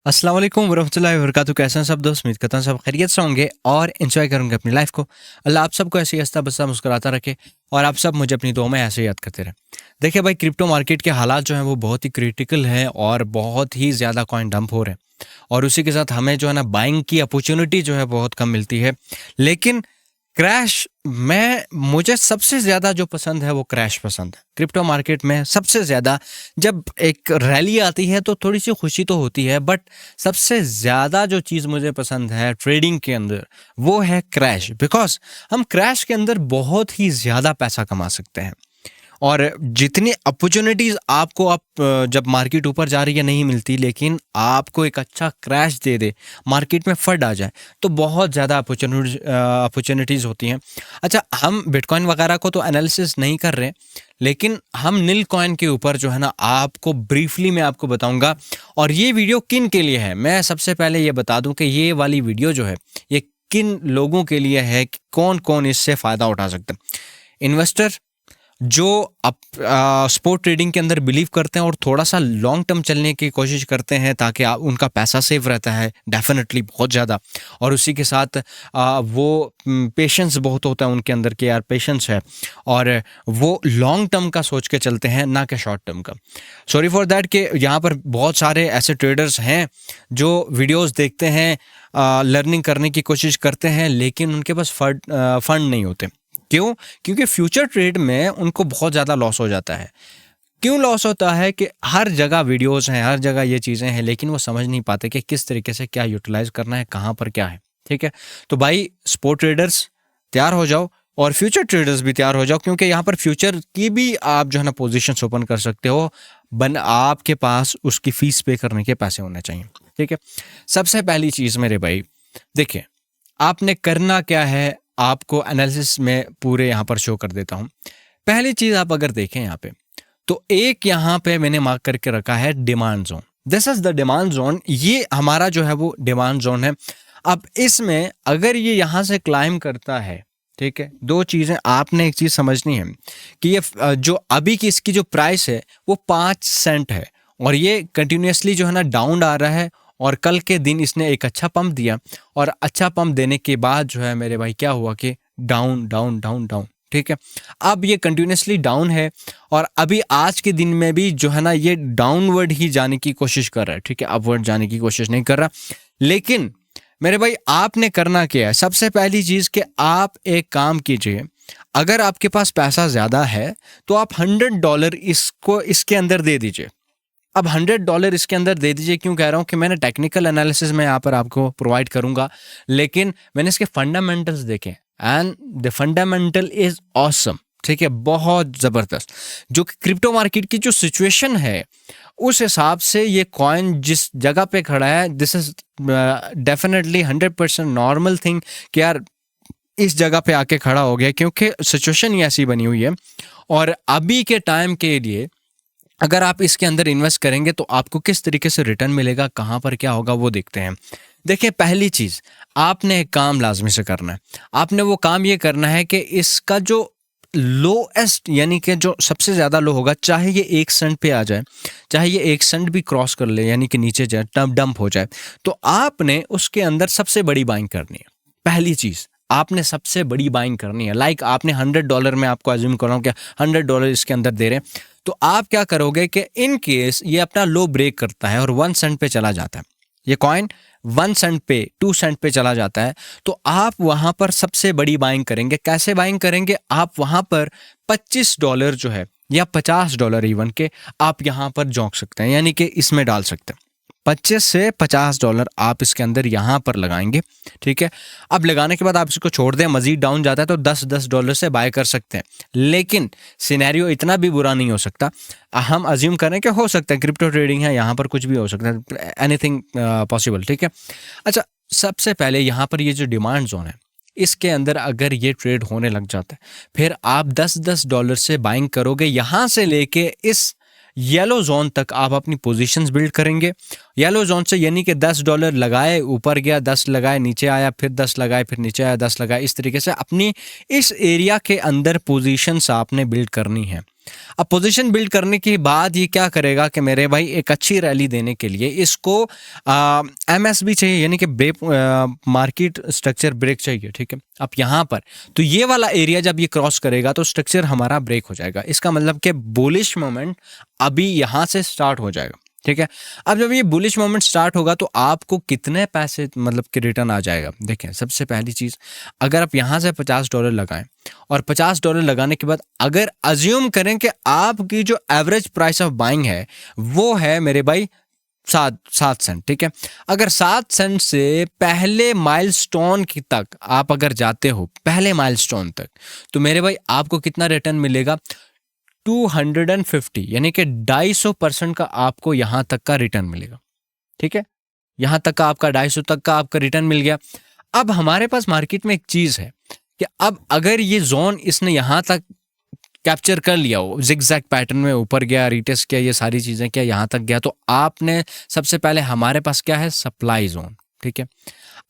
अस्सलाम वालेकुम वरहमतुल्लाहि वबरकातुहू। कैसे हैं सब दोस्त? उम्मीद करता हूं सब खैरियत से होंगे और एंजॉय करेंगे अपनी लाइफ को। अल्लाह आप सबको ऐसे ही हंसता बसता मुस्कुराता रखे और आप सब मुझे अपनी दुआ में ऐसे ही याद करते रहें। देखिए भाई, क्रिप्टो मार्केट के हालात जो हैं वो बहुत ही क्रिटिकल हैं और बहुत ही ज़्यादा कॉइन डंप हो रहे हैं और उसी के साथ हमें जो है ना बाइंग की अपॉर्चुनिटी जो है बहुत कम मिलती है। लेकिन क्रैश मैं मुझे सबसे ज़्यादा जो पसंद है वो क्रैश पसंद है। क्रिप्टो मार्केट में सबसे ज़्यादा जब एक रैली आती है तो थोड़ी सी खुशी तो होती है, बट सबसे ज़्यादा जो चीज़ मुझे पसंद है ट्रेडिंग के अंदर वो है क्रैश। बिकॉज हम क्रैश के अंदर बहुत ही ज़्यादा पैसा कमा सकते हैं और जितनी अपॉर्चुनिटीज़ आपको जब मार्केट ऊपर जा रही है नहीं मिलती, लेकिन आपको एक अच्छा क्रैश दे दे, मार्केट में फट आ जाए, तो बहुत ज़्यादा अपॉर्चुनिटीज़ होती हैं। अच्छा, हम बिटकॉइन वगैरह को तो एनालिसिस नहीं कर रहे, लेकिन हम नील कॉइन के ऊपर जो है ना आपको ब्रीफली मैं आपको बताऊंगा। और ये वीडियो किन के लिए है, मैं सबसे पहले ये बता दूं कि ये वाली वीडियो जो है ये किन लोगों के लिए है, कि कौन कौन इससे फ़ायदा उठा सकते हैं। इन्वेस्टर जो स्पोर्ट ट्रेडिंग के अंदर बिलीव करते हैं और थोड़ा सा लॉन्ग टर्म चलने की कोशिश करते हैं ताकि उनका पैसा सेफ रहता है डेफिनेटली बहुत ज़्यादा। और उसी के साथ वो पेशेंस बहुत होता है उनके अंदर कि यार पेशेंस है और वो लॉन्ग टर्म का सोच के चलते हैं, ना कि शॉर्ट टर्म का। सॉरी फॉर दैट कि यहाँ पर बहुत सारे ऐसे ट्रेडर्स हैं जो वीडियोस देखते हैं, लर्निंग करने की कोशिश करते हैं, लेकिन उनके पास फंड नहीं होते। क्यों? क्योंकि फ्यूचर ट्रेड में उनको बहुत ज़्यादा लॉस हो जाता है। क्यों लॉस होता है? कि हर जगह वीडियोस हैं, हर जगह ये चीज़ें हैं, लेकिन वो समझ नहीं पाते कि किस तरीके से क्या यूटिलाइज करना है, कहाँ पर क्या है। ठीक है, तो भाई स्पोर्ट ट्रेडर्स तैयार हो जाओ और फ्यूचर ट्रेडर्स भी तैयार हो जाओ, क्योंकि यहाँ पर फ्यूचर की भी आप जो है ना पोजिशन ओपन कर सकते हो। आपके पास उसकी फीस पे करने के पैसे होने चाहिए। ठीक है, सबसे पहली चीज़ मेरे भाई, देखिए आपने करना क्या है, आपको एनालिसिस में पूरे यहाँ पर शो कर देता हूँ। पहली चीज़ आप अगर देखें यहाँ पे, तो एक यहाँ पे मैंने मार्क करके रखा है demand zone. This is the demand zone. ये हमारा जो है वो डिमांड जोन है। अब इसमें अगर ये यहाँ से क्लाइम करता है, ठीक है, दो चीज़ें आपने एक चीज़ समझनी है कि ये जो अभी की इसकी जो प्राइस है वो 5 सेंट है और ये कंटिन्यूसली जो है ना डाउन आ रहा है और कल के दिन इसने एक अच्छा पंप दिया और अच्छा पंप देने के बाद जो है मेरे भाई क्या हुआ कि डाउन डाउन डाउन डाउन। ठीक है, अब ये कंटिन्यूसली डाउन है और अभी आज के दिन में भी जो है ना ये डाउनवर्ड ही जाने की कोशिश कर रहा है। ठीक है, अपवर्ड जाने की कोशिश नहीं कर रहा। लेकिन मेरे भाई आपने करना क्या है? सबसे पहली चीज़ कि आप एक काम कीजिए, अगर आपके पास पैसा ज़्यादा है तो आप $100 इसको इसके अंदर दे दीजिए। अब $100 इसके अंदर दे दीजिए। क्यों कह रहा हूँ कि मैंने टेक्निकल एनालिसिस में यहाँ पर आपको प्रोवाइड करूँगा, लेकिन मैंने इसके फंडामेंटल्स देखे and the fundamental is awesome. ठीक है, बहुत ज़बरदस्त। जो क्रिप्टो मार्केट की जो सिचुएशन है उस हिसाब से ये कॉइन जिस जगह पे खड़ा है, this is definitely 100% normal thing कि यार इस जगह पे आके खड़ा हो गया, क्योंकि सिचुएशन ही ऐसी बनी हुई है। और अभी के टाइम के लिए अगर आप इसके अंदर इन्वेस्ट करेंगे तो आपको किस तरीके से रिटर्न मिलेगा, कहाँ पर क्या होगा, वो देखते हैं। देखिए, पहली चीज़ आपने एक काम लाजमी से करना है। आपने वो काम ये करना है कि इसका जो लोएस्ट यानी कि जो सबसे ज़्यादा लो होगा, चाहे ये 1 सेंट पे आ जाए, चाहे ये 1 सेंट भी क्रॉस कर ले यानी कि नीचे जाए, डंप हो जाए, तो आपने उसके अंदर सबसे बड़ी बाइंग करनी है। पहली चीज़ आपने सबसे बड़ी बाइंग करनी है। लाइक आपने $100 में, आपको अज्यूम कर रहा हूँ कि $100 इसके अंदर दे रहे हैं, तो आप क्या करोगे कि इन केस ये अपना लो ब्रेक करता है और 1 सेंट पे चला जाता है, ये कॉइन 1 सेंट पे 2 सेंट पे चला जाता है, तो आप वहां पर सबसे बड़ी बाइंग करेंगे। कैसे बाइंग करेंगे? आप वहां पर $25 जो है या $50 इवन के आप यहां पर झोंक सकते हैं, यानी कि इसमें डाल सकते हैं। $25 से $50 आप इसके अंदर यहाँ पर लगाएंगे। ठीक है, अब लगाने के बाद आप इसको छोड़ दें, मजीद डाउन जाता है तो $10 से बाय कर सकते हैं। लेकिन सिनेरियो इतना भी बुरा नहीं हो सकता। हम अज्यूम करें कि हो सकता है, क्रिप्टो ट्रेडिंग है, यहाँ पर कुछ भी हो सकता है, एनीथिंग पॉसिबल। ठीक है, अच्छा सबसे पहले यहाँ पर ये जो डिमांड जोन है इसके अंदर अगर ये ट्रेड होने लग जाता है, फिर आप $10 से बाइंग करोगे, यहाँ से लेके इस येलो जोन तक आप अपनी पोजीशंस बिल्ड करेंगे। येलो जोन से यानी कि $10 लगाए, ऊपर गया, 10 लगाए, नीचे आया, फिर 10 लगाए, फिर नीचे आया, 10 लगाए, इस तरीके से अपनी इस एरिया के अंदर पोजीशंस आपने बिल्ड करनी है। अब पोजीशन बिल्ड करने के बाद ये क्या करेगा कि मेरे भाई एक अच्छी रैली देने के लिए इसको एमएसबी चाहिए, यानी कि ब्रेक मार्केट स्ट्रक्चर ब्रेक चाहिए, ठीक है। अब यहाँ पर तो ये वाला एरिया जब ये क्रॉस करेगा तो स्ट्रक्चर हमारा ब्रेक हो जाएगा, इसका मतलब कि बुलिश मोमेंट अभी यहाँ से स्टार्ट हो जाएगा, ठीक है। अब जब ये बुलिश मोमेंट स्टार्ट होगा तो आपको कितने पैसे मतलब कि रिटर्न आ जाएगा। देखें, सबसे पहली चीज़, अगर आप यहाँ से $50 लगाएं और $50 लगाने के बाद अगर अज्यूम करें कि आपकी जो एवरेज प्राइस ऑफ बाइंग है वो है मेरे भाई 7 सेंट, ठीक है। अगर 7 सेंट से पहले माइलस्टोन की तक आप अगर जाते हो, पहले माइलस्टोन तक, तो मेरे भाई आपको कितना रिटर्न मिलेगा, 250, यानी कि 250% का आपको यहां तक का रिटर्न मिलेगा, ठीक है। यहां तक का आपका 250 तक का आपका रिटर्न मिल गया। अब हमारे पास मार्केट में एक चीज है कि अब अगर ये जोन इसने यहां तक कैप्चर कर लिया हो, जिगजैग पैटर्न में ऊपर गया, रिटेस्ट किया, ये सारी चीजें किया, यहां तक गया, तो आपने सबसे पहले हमारे पास क्या है, सप्लाई जोन, ठीक है।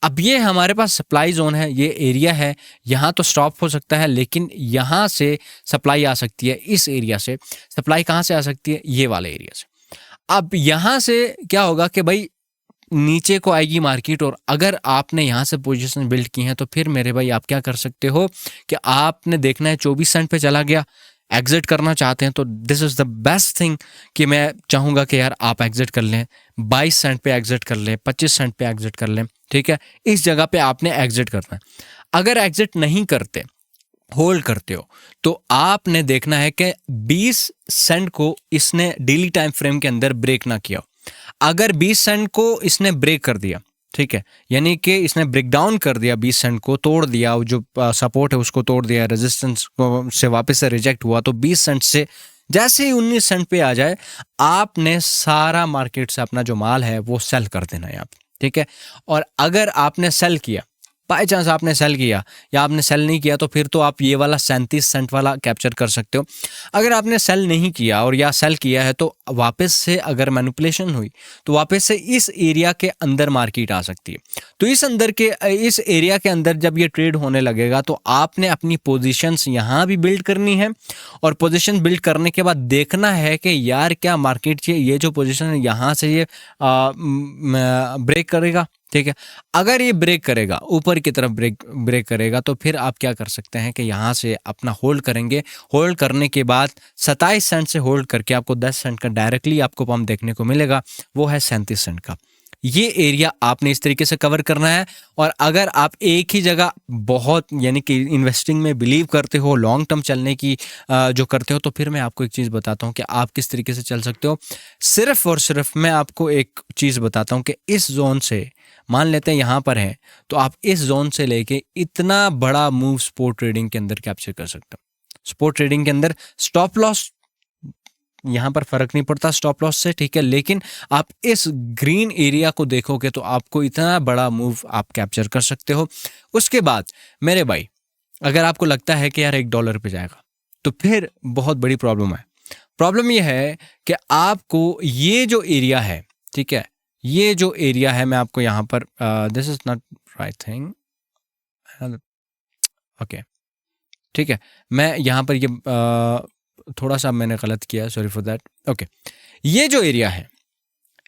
अब ये हमारे पास सप्लाई जोन है, ये एरिया है, यहाँ तो स्टॉप हो सकता है लेकिन यहाँ से सप्लाई आ सकती है, इस एरिया से सप्लाई कहाँ से आ सकती है, ये वाले एरिया से। अब यहाँ से क्या होगा कि भाई नीचे को आएगी मार्केट, और अगर आपने यहाँ से पोजीशन बिल्ड की है तो फिर मेरे भाई आप क्या कर सकते हो कि आपने देखना है 24 सेंट पे चला गया, एग्जिट करना चाहते हैं तो this is the best thing कि मैं चाहूँगा कि यार आप एग्जिट कर लें, 22 सेंट पे एग्जिट कर लें, 25 सेंट पे एग्जिट कर लें, ठीक है। इस जगह पे आपने एग्जिट करना है। अगर एग्जिट नहीं करते, होल्ड करते हो, तो आपने देखना है कि 20 सेंट को इसने डेली टाइम फ्रेम के अंदर ब्रेक ना किया। अगर 20 सेंट को इसने ब्रेक कर दिया, ठीक है, यानी कि इसने ब्रेक डाउन कर दिया, 20 सेंट को तोड़ दिया, जो सपोर्ट है उसको तोड़ दिया, रेजिस्टेंस को से वापस से रिजेक्ट हुआ, तो 20 सेंट से जैसे ही 19 सेंट पे आ जाए, आपने सारा मार्केट से अपना जो माल है वो सेल कर देना है यहाँ पे, ठीक है। और अगर आपने सेल किया, बाई चांस आपने सेल किया या आपने सेल नहीं किया, तो फिर तो आप ये वाला 37 सेंट वाला कैप्चर कर सकते हो। अगर आपने सेल नहीं किया और या सेल किया है तो वापस से अगर मैनिपुलेशन हुई तो वापस से इस एरिया के अंदर मार्केट आ सकती है। तो इस एरिया के अंदर जब ये ट्रेड होने लगेगा तो आपने अपनी पोजीशंस यहाँ भी बिल्ड करनी है, और पोजीशन बिल्ड करने के बाद देखना है कि यार क्या मार्केट ये जो पोजीशन है यहाँ से ये ब्रेक करेगा, ठीक है। अगर ये ब्रेक करेगा, ऊपर की तरफ ब्रेक करेगा, तो फिर आप क्या कर सकते हैं कि यहाँ से अपना होल्ड करेंगे। होल्ड करने के बाद 27 सेंट से होल्ड करके आपको 10 सेंट का डायरेक्टली आपको पंप देखने को मिलेगा, वो है 37 सेंट का। ये एरिया आपने इस तरीके से कवर करना है। और अगर आप एक ही जगह बहुत यानी कि इन्वेस्टिंग में बिलीव करते हो, लॉन्ग टर्म चलने की जो करते हो, तो फिर मैं आपको एक चीज़ बताता हूँ कि आप किस तरीके से चल सकते हो। सिर्फ और सिर्फ मैं आपको एक चीज़ बताता हूँ कि इस जोन से, मान लेते हैं यहाँ पर है, तो आप इस जोन से लेके इतना बड़ा मूव स्पोर्ट ट्रेडिंग के अंदर कैप्चर कर सकते हो। स्पोर्ट ट्रेडिंग के अंदर स्टॉप लॉस, यहाँ पर फर्क नहीं पड़ता स्टॉप लॉस से, ठीक है, लेकिन आप इस ग्रीन एरिया को देखोगे तो आपको इतना बड़ा मूव आप कैप्चर कर सकते हो। उसके बाद मेरे भाई, अगर आपको लगता है कि यार $1 पे जाएगा, तो फिर बहुत बड़ी प्रॉब्लम है। प्रॉब्लम ये है कि आपको ये जो एरिया है, ठीक है, ये जो एरिया है, मैं आपको यहाँ पर this is not right thing, okay, ठीक है, मैं यहाँ पर ये थोड़ा सा मैंने गलत किया, सॉरी फॉर दैट। ओके, ये जो एरिया है,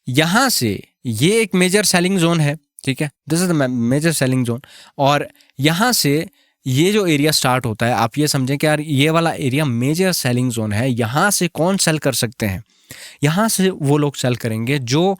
यहाँ से ये एक मेजर सेलिंग जोन है, ठीक है, this is the major selling zone. और यहाँ से ये जो एरिया स्टार्ट होता है, आप ये समझें कि यार ये वाला एरिया मेजर सेलिंग जोन है। यहाँ से कौन सेल कर सकते हैं? यहाँ से वो लोग सेल करेंगे जो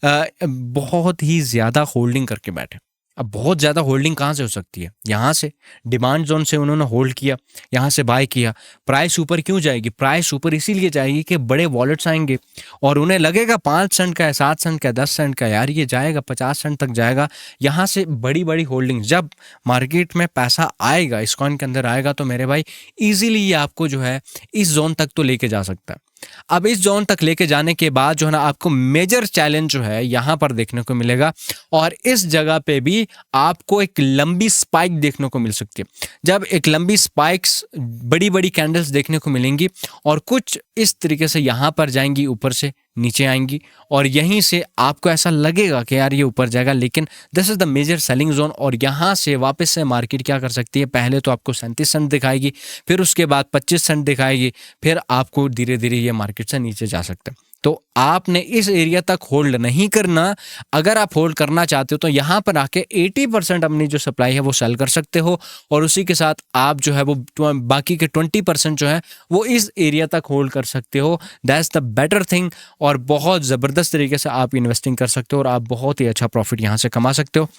बहुत ही ज़्यादा होल्डिंग करके बैठे। अब बहुत ज़्यादा होल्डिंग कहाँ से हो सकती है? यहाँ से डिमांड जोन से उन्होंने होल्ड किया, यहाँ से बाय किया। प्राइस ऊपर क्यों जाएगी? प्राइस ऊपर इसीलिए जाएगी कि बड़े वॉलेट्स आएंगे और उन्हें लगेगा 5 सेंट का है, 7 सेंट का है, 10 सेंट का, यार ये जाएगा 50 सेंट तक जाएगा। यहाँ से बड़ी बड़ी होल्डिंग, जब मार्केट में पैसा आएगा, इस कॉइन के अंदर आएगा, तो मेरे भाई ईजिली ये आपको जो है इस जोन तक तो लेके जा सकता है। अब इस जोन तक लेके जाने के बाद जो है ना, आपको मेजर चैलेंज जो है यहाँ पर देखने को मिलेगा और इस जगह पे भी आपको एक लंबी स्पाइक देखने को मिल सकती है। जब एक लंबी स्पाइक्स, बड़ी बड़ी कैंडल्स देखने को मिलेंगी और कुछ इस तरीके से यहाँ पर जाएंगी ऊपर से, नीचे आएंगी और यहीं से आपको ऐसा लगेगा कि यार ये ऊपर जाएगा, लेकिन this is the major selling zone. और यहाँ से वापस से मार्केट क्या कर सकती है, पहले तो आपको 37 सेंट दिखाएगी, फिर उसके बाद 25 सेंट दिखाएगी, फिर आपको धीरे धीरे ये मार्केट से नीचे जा सकते हैं। तो आपने इस एरिया तक होल्ड नहीं करना। अगर आप होल्ड करना चाहते हो तो यहाँ पर आके 80% अपनी जो सप्लाई है वो सेल कर सकते हो, और उसी के साथ आप जो है वो बाकी के 20% जो है वो इस एरिया तक होल्ड कर सकते हो। That's the better thing. और बहुत ज़बरदस्त तरीके से आप इन्वेस्टिंग कर सकते हो और आप बहुत ही अच्छा प्रॉफिट यहाँ से कमा सकते हो।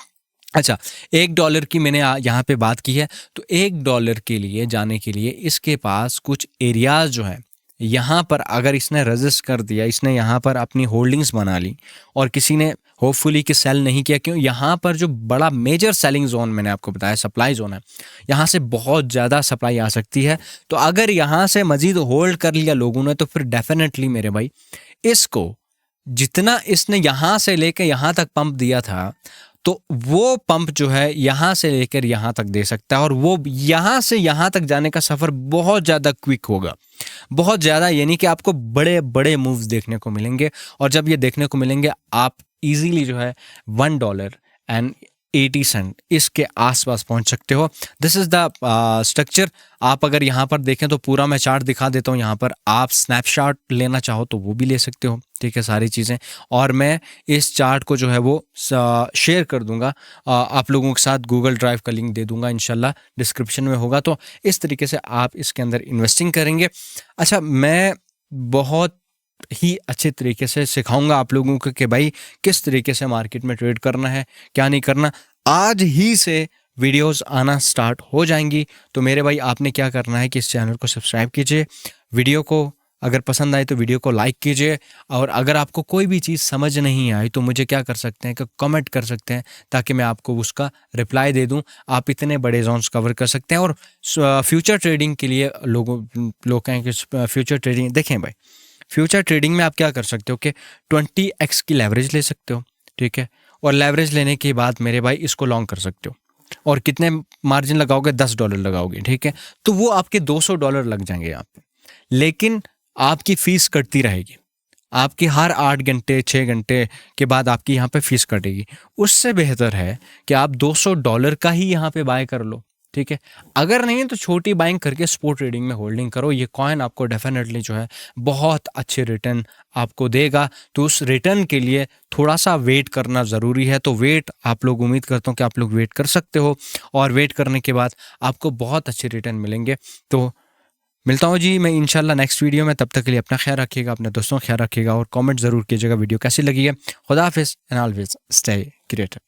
अच्छा, $1 की मैंने यहाँ पे बात की है, तो $1 के लिए जाने के लिए इसके पास कुछ एरियाज जो है, यहाँ पर अगर इसने रजिस्ट कर दिया, इसने यहाँ पर अपनी होल्डिंग्स बना ली और किसी ने होपफुली कि सेल नहीं किया, क्यों, यहाँ पर जो बड़ा मेजर सेलिंग जोन मैंने आपको बताया सप्लाई जोन है, यहाँ से बहुत ज़्यादा सप्लाई आ सकती है। तो अगर यहाँ से मज़ीद होल्ड कर लिया लोगों ने तो फिर डेफिनेटली मेरे भाई इसको जितना इसने यहाँ से लेकर यहाँ तक पंप दिया था, तो वो पंप जो है यहाँ से लेकर यहाँ तक दे सकता है, और वो यहाँ से यहाँ तक जाने का सफ़र बहुत ज़्यादा क्विक होगा, बहुत ज़्यादा, यानी कि आपको बड़े बड़े मूव्स देखने को मिलेंगे। और जब ये देखने को मिलेंगे आप इजीली जो है $1.80 इसके आसपास पहुंच सकते हो। This is the structure. आप अगर यहाँ पर देखें तो पूरा मैं चार्ट दिखा देता हूँ, यहाँ पर आप स्नैपशॉट लेना चाहो तो वो भी ले सकते हो, ठीक है, सारी चीज़ें। और मैं इस चार्ट को जो है वो शेयर कर दूंगा आप लोगों के साथ, गूगल ड्राइव का लिंक दे दूंगा इंशाल्लाह, डिस्क्रिप्शन में होगा। तो इस तरीके से आप इसके अंदर इन्वेस्टिंग करेंगे। अच्छा, मैं बहुत ही अच्छे तरीके से सिखाऊंगा आप लोगों को कि भाई किस तरीके से मार्केट में ट्रेड करना है, क्या नहीं करना। आज ही से वीडियोस आना स्टार्ट हो जाएंगी। तो मेरे भाई आपने क्या करना है कि इस चैनल को सब्सक्राइब कीजिए, वीडियो को अगर पसंद आए तो वीडियो को लाइक कीजिए, और अगर आपको कोई भी चीज़ समझ नहीं आई तो मुझे क्या कर सकते हैं कि कमेंट कर सकते हैं, ताकि मैं आपको उसका रिप्लाई दे दूं। आप इतने बड़े जोन्स कवर कर सकते हैं। और फ्यूचर ट्रेडिंग के लिए लोग कहें कि फ्यूचर ट्रेडिंग, देखें भाई, फ्यूचर ट्रेडिंग में आप क्या कर सकते हो कि 20x की लेवरेज ले सकते हो, ठीक है, और लेवरेज लेने के बाद मेरे भाई इसको लॉन्ग कर सकते हो। और कितने मार्जिन लगाओगे, $10 लगाओगे, ठीक है, तो वो आपके $200 लग जाएंगे यहाँ पे, लेकिन आपकी फ़ीस कटती रहेगी। आपकी हर 8 घंटे 6 घंटे के बाद आपकी यहाँ पे फ़ीस कटेगी। उससे बेहतर है कि आप $200 का ही यहाँ पे बाय कर लो, ठीक है। अगर नहीं तो छोटी बाइंग करके स्पोर्ट ट्रेडिंग में होल्डिंग करो। ये कॉइन आपको डेफिनेटली जो है बहुत अच्छे रिटर्न आपको देगा। तो उस रिटर्न के लिए थोड़ा सा वेट करना ज़रूरी है। तो वेट आप लोग, उम्मीद करता हूँ कि आप लोग वेट कर सकते हो, और वेट करने के बाद आपको बहुत अच्छे रिटर्न मिलेंगे। तो मिलता हूँ जी मैं इंशाल्लाह नेक्स्ट वीडियो में। तब तक के लिए अपना ख्याल रखिएगा, अपने दोस्तों का ख्याल रखिएगा, और कमेंट ज़रूर कीजिएगा वीडियो कैसी लगी है। खुदा हाफिज़ एंड ऑलवेज स्टे क्रिएटिव।